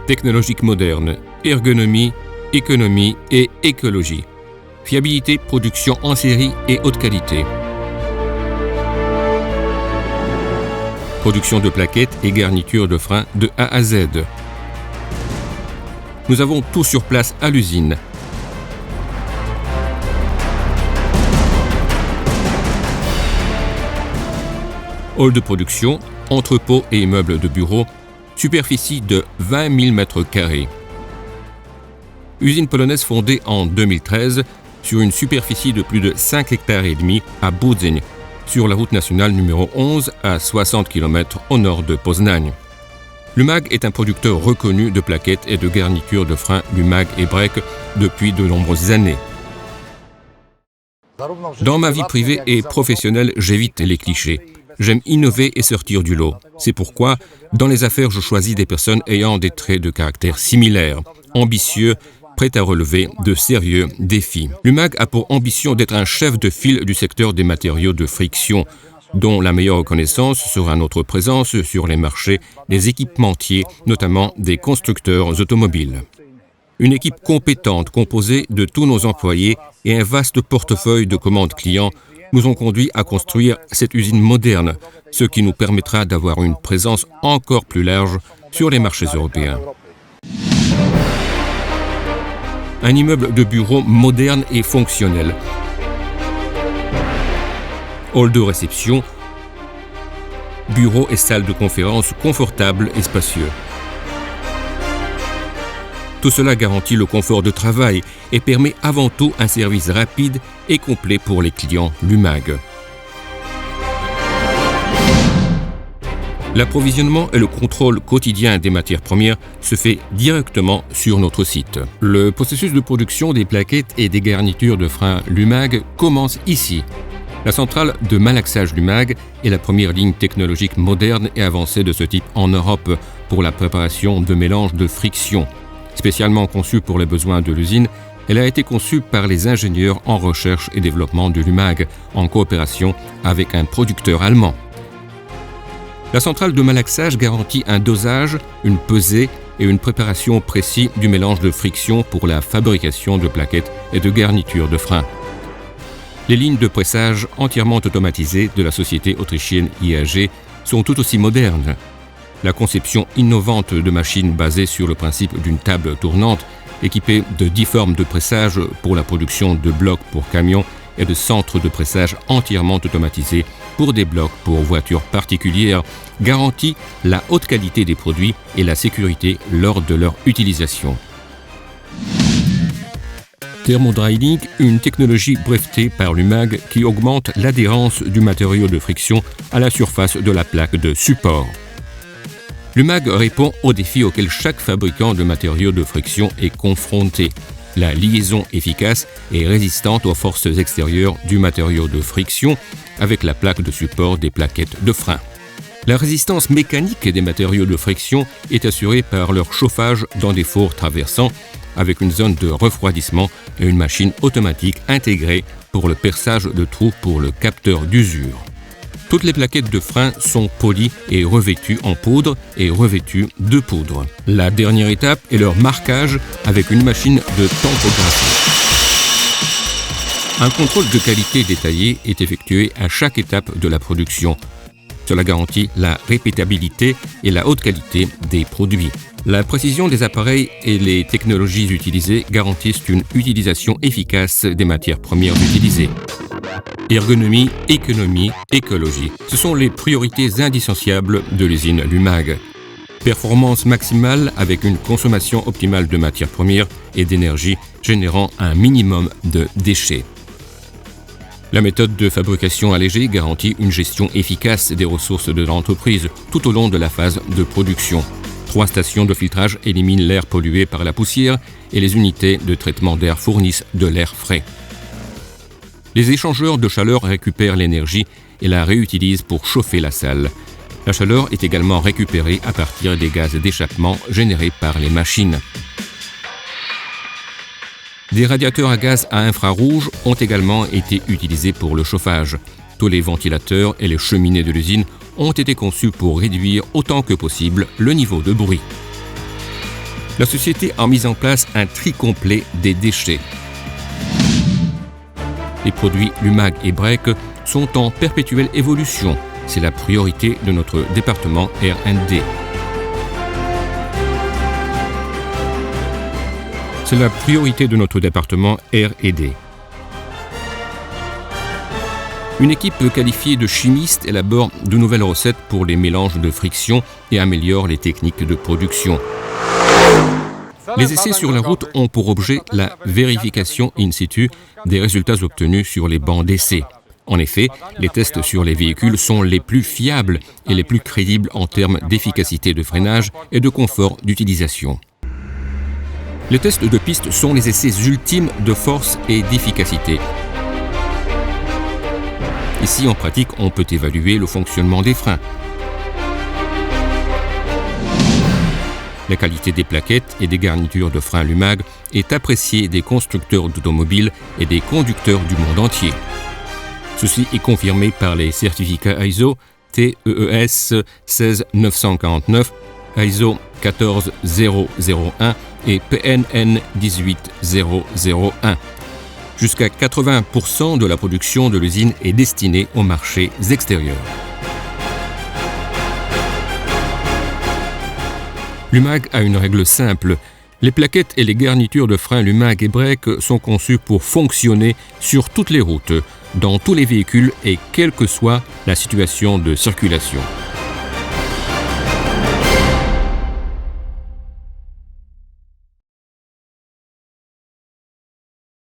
Technologique moderne, ergonomie, économie et écologie. Fiabilité, production en série et haute qualité. Production de plaquettes et garnitures de frein de A à Z. Nous avons tout sur place à l'usine. Hall de production, entrepôt et immeuble de bureaux, superficie de 20 000 m². Usine polonaise fondée en 2013 sur une superficie de plus de 5,5 hectares à Budyń, sur la route nationale numéro 11 à 60 km au nord de Poznań. Lumag est un producteur reconnu de plaquettes et de garnitures de freins Lumag et Breck depuis de nombreuses années. Dans ma vie privée et professionnelle, j'évite les clichés. J'aime innover et sortir du lot. C'est pourquoi, dans les affaires, je choisis des personnes ayant des traits de caractère similaires, ambitieux, prêts à relever de sérieux défis. Lumag a pour ambition d'être un chef de file du secteur des matériaux de friction, dont la meilleure reconnaissance sera notre présence sur les marchés des équipementiers, notamment des constructeurs automobiles. Une équipe compétente composée de tous nos employés et un vaste portefeuille de commandes clients nous ont conduits à construire cette usine moderne, ce qui nous permettra d'avoir une présence encore plus large sur les marchés européens. Un immeuble de bureaux moderne et fonctionnel. Hall de réception, bureaux et salles de conférence confortables et spacieux. Tout cela garantit le confort de travail et permet avant tout un service rapide et complet pour les clients Lumag. L'approvisionnement et le contrôle quotidien des matières premières se fait directement sur notre site. Le processus de production des plaquettes et des garnitures de frein Lumag commence ici. La centrale de malaxage Lumag est la première ligne technologique moderne et avancée de ce type en Europe pour la préparation de mélanges de friction. Spécialement conçue pour les besoins de l'usine, elle a été conçue par les ingénieurs en recherche et développement de Lumag, en coopération avec un producteur allemand. La centrale de malaxage garantit un dosage, une pesée et une préparation précis du mélange de friction pour la fabrication de plaquettes et de garnitures de frein. Les lignes de pressage entièrement automatisées de la société autrichienne IAG sont tout aussi modernes. La conception innovante de machines basées sur le principe d'une table tournante, équipée de 10 formes de pressage pour la production de blocs pour camions et de centres de pressage entièrement automatisés pour des blocs pour voitures particulières, garantit la haute qualité des produits et la sécurité lors de leur utilisation. Thermodryling, une technologie brevetée par Lumag qui augmente l'adhérence du matériau de friction à la surface de la plaque de support. Lumag répond aux défis auxquels chaque fabricant de matériaux de friction est confronté. La liaison efficace et résistante aux forces extérieures du matériau de friction avec la plaque de support des plaquettes de frein. La résistance mécanique des matériaux de friction est assurée par leur chauffage dans des fours traversants avec une zone de refroidissement et une machine automatique intégrée pour le perçage de trous pour le capteur d'usure. Toutes les plaquettes de frein sont polies et revêtues en poudre et revêtues de poudre. La dernière étape est leur marquage avec une machine de tampographie. Un contrôle de qualité détaillé est effectué à chaque étape de la production. Cela garantit la répétabilité et la haute qualité des produits. La précision des appareils et les technologies utilisées garantissent une utilisation efficace des matières premières utilisées. Ergonomie, économie, écologie. Ce sont les priorités indissociables de l'usine Lumag. Performance maximale avec une consommation optimale de matières premières et d'énergie générant un minimum de déchets. La méthode de fabrication allégée garantit une gestion efficace des ressources de l'entreprise tout au long de la phase de production. 3 stations de filtrage éliminent l'air pollué par la poussière et les unités de traitement d'air fournissent de l'air frais. Les échangeurs de chaleur récupèrent l'énergie et la réutilisent pour chauffer la salle. La chaleur est également récupérée à partir des gaz d'échappement générés par les machines. Des radiateurs à gaz à infrarouge ont également été utilisés pour le chauffage. Tous les ventilateurs et les cheminées de l'usine ont été conçus pour réduire autant que possible le niveau de bruit. La société a mis en place un tri complet des déchets. Les produits Lumag et Brec sont en perpétuelle évolution. C'est la priorité de notre département R&D. C'est la priorité de notre département R&D. Une équipe qualifiée de chimistes élabore de nouvelles recettes pour les mélanges de friction et améliore les techniques de production. Les essais sur la route ont pour objet la vérification in situ des résultats obtenus sur les bancs d'essai. En effet, les tests sur les véhicules sont les plus fiables et les plus crédibles en termes d'efficacité de freinage et de confort d'utilisation. Les tests de piste sont les essais ultimes de force et d'efficacité. Ici, en pratique, on peut évaluer le fonctionnement des freins, la qualité des plaquettes et des garnitures de freins Lumag est appréciée des constructeurs d'automobiles et des conducteurs du monde entier. Ceci est confirmé par les certificats ISO TEES 16949, ISO 14001 et PNN 18001. Jusqu'à 80% de la production de l'usine est destinée aux marchés extérieurs. Lumag a une règle simple. Les plaquettes et les garnitures de freins Lumag et Brec sont conçues pour fonctionner sur toutes les routes, dans tous les véhicules et quelle que soit la situation de circulation.